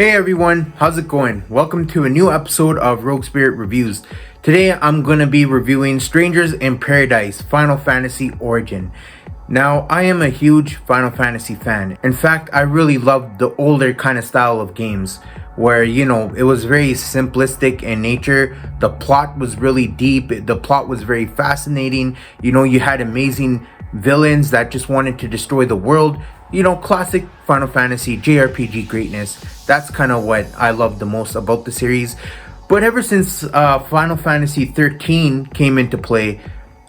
Hey everyone, how's it going? Welcome to a new episode of RogueSpirit Reviews. Today I'm going to be reviewing Strangers in Paradise Final Fantasy Origin. Now, I am a huge Final Fantasy fan. In fact, I really loved the older kind of style of games where, it was very simplistic in nature. The plot was really deep. The plot was very fascinating. You had amazing villains that just wanted to destroy the world. Classic Final Fantasy JRPG greatness. That's kind of what I love the most about the series. But ever since Final Fantasy 13 came into play,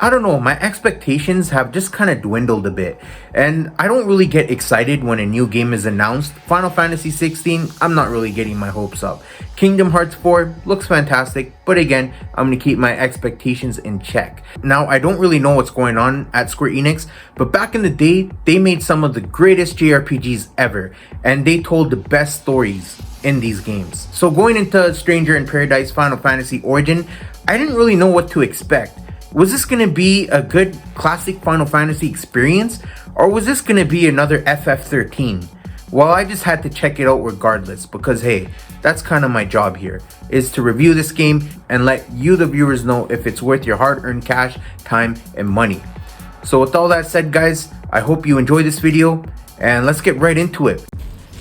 I don't know, my expectations have just kind of dwindled a bit. And I don't really get excited when a new game is announced. Final Fantasy 16, I'm not really getting my hopes up. Kingdom Hearts 4 looks fantastic, but again, I'm going to keep my expectations in check. Now, I don't really know what's going on at Square Enix, but back in the day, they made some of the greatest JRPGs ever, and they told the best stories in these games. So going into Stranger in Paradise Final Fantasy Origin, I didn't really know what to expect. Was this going to be a good classic Final Fantasy experience, or was this going to be another FF13? Well, I just had to check it out regardless, because hey, that's kind of my job here, is to review this game and let you the viewers know if it's worth your hard-earned cash, time, and money. So with all that said, guys, I hope you enjoy this video, and let's get right into it.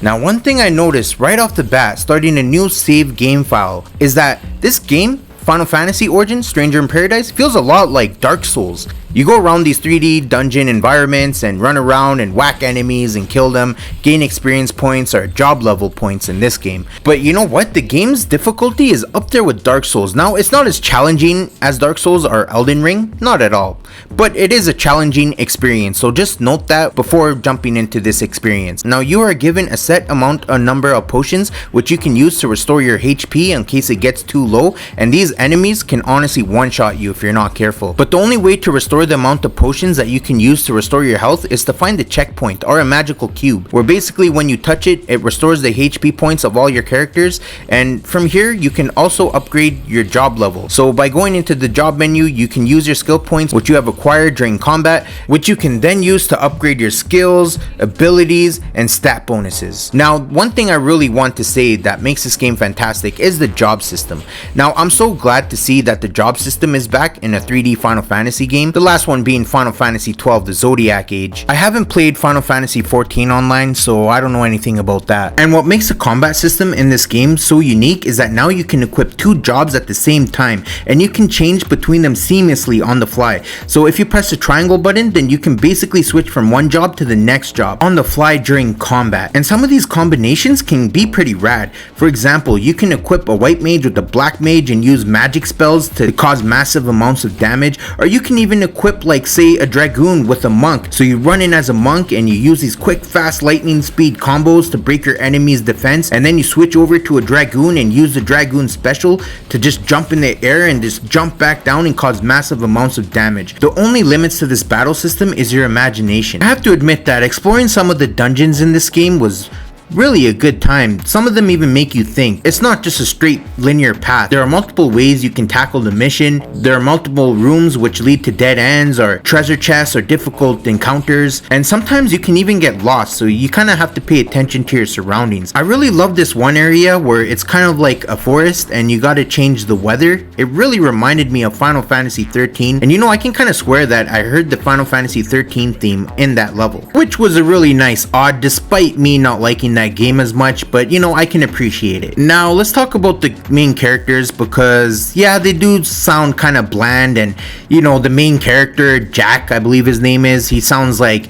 Now, one thing I noticed right off the bat starting a new save game file is that this game, Final Fantasy Origin Stranger in Paradise, feels a lot like Dark Souls. You go around these 3D dungeon environments and run around and whack enemies and kill them, gain experience points or job level points in this game. But you know what? The game's difficulty is up there with Dark Souls. Now, it's not as challenging as Dark Souls or Elden Ring, not at all. But it is a challenging experience, so just note that before jumping into this experience. Now, you are given a number of potions which you can use to restore your HP in case it gets too low, and these enemies can honestly one-shot you if you're not careful. But the only way to restore the amount of potions that you can use to restore your health is to find the checkpoint or a magical cube, where basically when you touch it, it restores the HP points of all your characters, and from here you can also upgrade your job level. So by going into the job menu, you can use your skill points which you have acquired during combat, which you can then use to upgrade your skills, abilities, and stat bonuses. Now, one thing I really want to say that makes this game fantastic is the job system. Now, I'm so glad to see that the job system is back in a 3D Final Fantasy game, the last one being Final Fantasy 12 The Zodiac Age. I haven't played Final Fantasy 14 online, so I don't know anything about that. And what makes the combat system in this game so unique is that now you can equip two jobs at the same time, and you can change between them seamlessly on the fly. So if you press the triangle button, then you can basically switch from one job to the next job on the fly during combat. And some of these combinations can be pretty rad. For example, you can equip a white mage with a black mage and use magic spells to cause massive amounts of damage, or you can even equip, like, say, a dragoon with a monk. So you run in as a monk and you use these quick, fast, lightning speed combos to break your enemy's defense, and then you switch over to a dragoon and use the dragoon special to just jump in the air and just jump back down and cause massive amounts of damage. The only limits to this battle system is your imagination. I have to admit that exploring some of the dungeons in this game was really a good time. Some of them even make you think. It's not just a straight linear path. There are multiple ways you can tackle the mission. There are multiple rooms which lead to dead ends or treasure chests or difficult encounters, and sometimes you can even get lost, so you kind of have to pay attention to your surroundings. I really love this one area where it's kind of like a forest and you gotta change the weather. It really reminded me of Final Fantasy 13, and I can kind of swear that I heard the Final Fantasy 13 theme in that level, which was a really nice odd, despite me not liking that game as much, but I can appreciate it. Now let's talk about the main characters, because yeah, they do sound kind of bland, and the main character, Jack, I believe his name is, he sounds like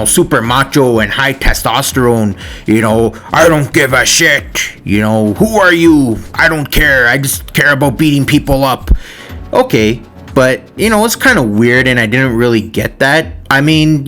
super macho and high testosterone. I don't give a shit, who are you? I don't care, I just care about beating people up. Okay, but it's kind of weird and I didn't really get that. I mean,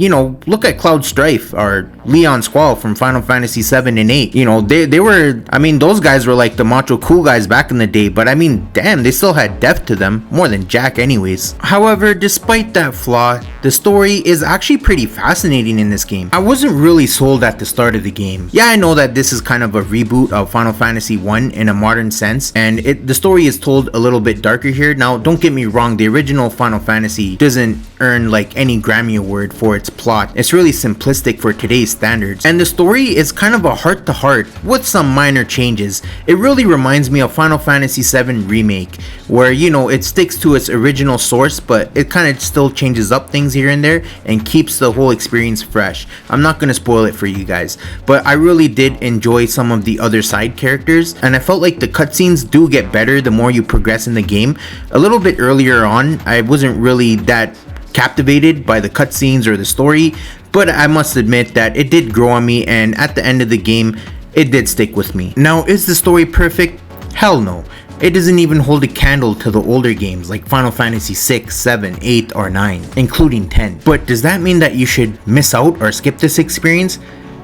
look at Cloud Strife or Leon Squall from Final Fantasy 7 and 8. They were, those guys were like the macho cool guys back in the day, but damn, they still had depth to them, more than Jack anyways. However, despite that flaw, the story is actually pretty fascinating in this game. I wasn't really sold at the start of the game. Yeah, I know that this is kind of a reboot of Final Fantasy 1 in a modern sense, and the story is told a little bit darker here. Now, don't get me wrong, the original Final Fantasy doesn't earn like any Grammy Award for its plot. It's really simplistic for today's standards, and the story is kind of a heart-to-heart with some minor changes. It really reminds me of Final Fantasy VII Remake, where it sticks to its original source, but it kind of still changes up things here and there and keeps the whole experience fresh. I'm not going to spoil it for you guys, but I really did enjoy some of the other side characters, and I felt like the cutscenes do get better the more you progress in the game. A little bit earlier on, I wasn't really that captivated by the cutscenes or the story, but I must admit that it did grow on me, and at the end of the game, it did stick with me. Now, is the story perfect? Hell no. It doesn't even hold a candle to the older games like Final Fantasy 6, 7, 8, or 9, including 10. But does that mean that you should miss out or skip this experience?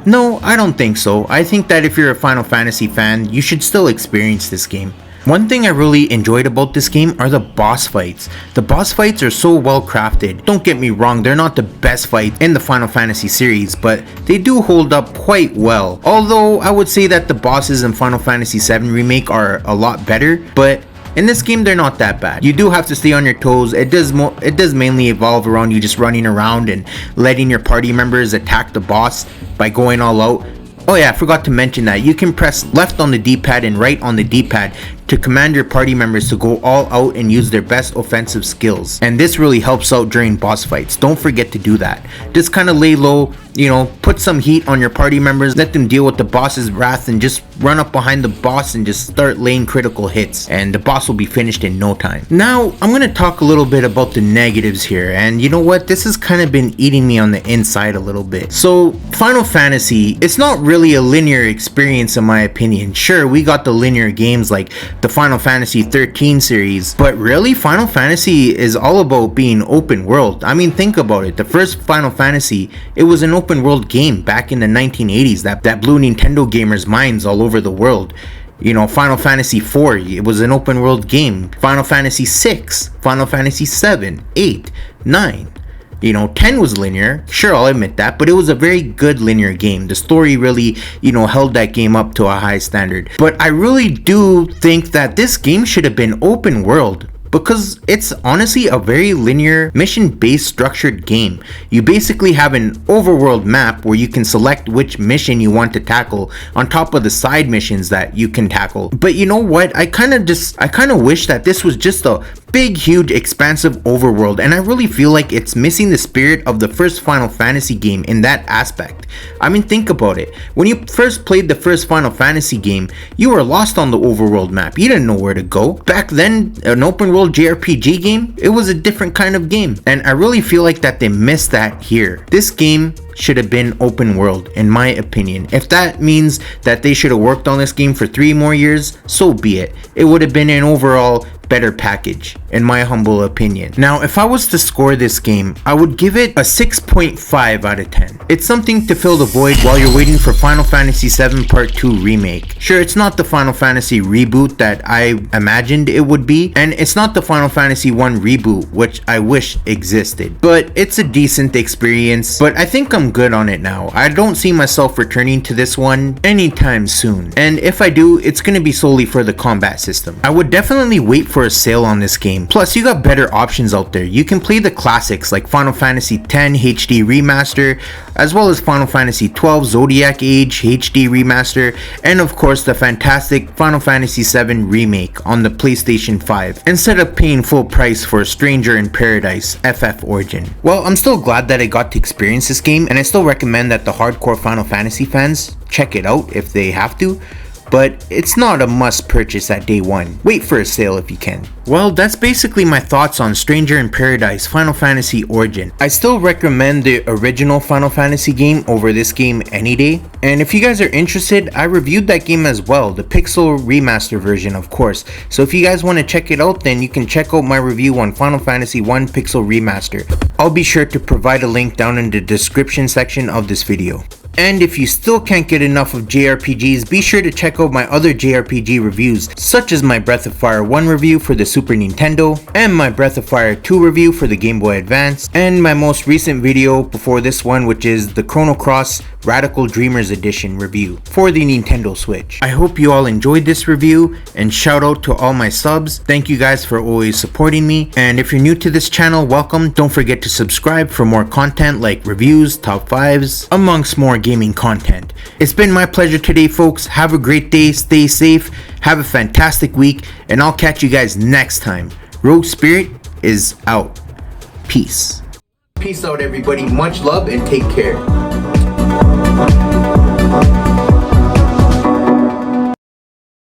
No, I don't think so. I think that if you're a Final Fantasy fan, you should still experience this game. One thing I really enjoyed about this game are the boss fights. The boss fights are so well crafted. Don't get me wrong, they're not the best fights in the Final Fantasy series, but they do hold up quite well. Although I would say that the bosses in Final Fantasy VII Remake are a lot better, but in this game they're not that bad. You do have to stay on your toes. It does mainly evolve around you just running around and letting your party members attack the boss by going all out. Oh yeah, I forgot to mention that you can press left on the D-pad and right on the D-pad to command your party members to go all out and use their best offensive skills. And this really helps out during boss fights. Don't forget to do that. Just kind of lay low, put some heat on your party members, let them deal with the boss's wrath, and just run up behind the boss and just start laying critical hits, and the boss will be finished in no time. Now, I'm going to talk a little bit about the negatives here, and you know what? This has kind of been eating me on the inside a little bit. So, Final Fantasy, it's not really a linear experience in my opinion. Sure, we got the linear games like the Final Fantasy 13 series, but really Final Fantasy is all about being open world. I mean, think about it. The first Final Fantasy, it was an open world game back in the 1980s that blew Nintendo gamers' minds all over the world. Final Fantasy 4, it was an open world game. Final Fantasy 6, Final Fantasy 7, 8, 9. 10 was linear, sure, I'll admit that, but it was a very good linear game. The story really, held that game up to a high standard. But I really do think that this game should have been open world, because it's honestly a very linear, mission-based structured game. You basically have an overworld map where you can select which mission you want to tackle on top of the side missions that you can tackle. But you know what? I kind of wish that this was just a big, huge, expansive overworld, and I really feel like it's missing the spirit of the first Final Fantasy game in that aspect. I mean, think about it. When you first played the first Final Fantasy game, you were lost on the overworld map. You didn't know where to go. Back then, an open world JRPG game, it was a different kind of game, and I really feel like that they missed that here. This game should have been open world, in my opinion. If that means that they should have worked on this game for 3 more years, so be it. It would have been an overall better package, in my humble opinion. Now, if I was to score this game, I would give it a 6.5 out of 10. It's something to fill the void while you're waiting for Final Fantasy VII Part 2 Remake. Sure, it's not the Final Fantasy reboot that I imagined it would be, and it's not the Final Fantasy 1 reboot, which I wish existed. But it's a decent experience, but I think I'm good on it now. I don't see myself returning to this one anytime soon. And if I do, it's gonna be solely for the combat system. I would definitely wait for a sale on this game. Plus, you got better options out there. You can play the classics like Final Fantasy X HD Remaster, as well as Final Fantasy XII Zodiac Age HD Remaster, and of course the fantastic Final Fantasy VII Remake on the PlayStation 5, instead of paying full price for Stranger in Paradise FF Origin. Well, I'm still glad that I got to experience this game, and I still recommend that the hardcore Final Fantasy fans check it out if they have to, but it's not a must purchase at day one. Wait for a sale if you can. Well, that's basically my thoughts on Stranger in Paradise Final Fantasy Origin. I still recommend the original Final Fantasy game over this game any day. And if you guys are interested, I reviewed that game as well, the Pixel Remaster version of course. So if you guys want to check it out, then you can check out my review on Final Fantasy 1 Pixel Remaster. I'll be sure to provide a link down in the description section of this video. And if you still can't get enough of JRPGs, be sure to check out my other JRPG reviews, such as my Breath of Fire 1 review for the Super Nintendo, and my Breath of Fire 2 review for the Game Boy Advance, and my most recent video before this one, which is the Chrono Cross Radical Dreamers Edition review for the Nintendo Switch. I hope you all enjoyed this review, and shout out to all my subs. Thank you guys for always supporting me, and if you're new to this channel, welcome. Don't forget to subscribe for more content like reviews, top 5s, amongst more gaming content. It's been my pleasure today, folks. Have a great day, stay safe, have a fantastic week, and I'll catch you guys next time. RogueSpirit is out. Peace. Peace out, everybody. Much love and take care.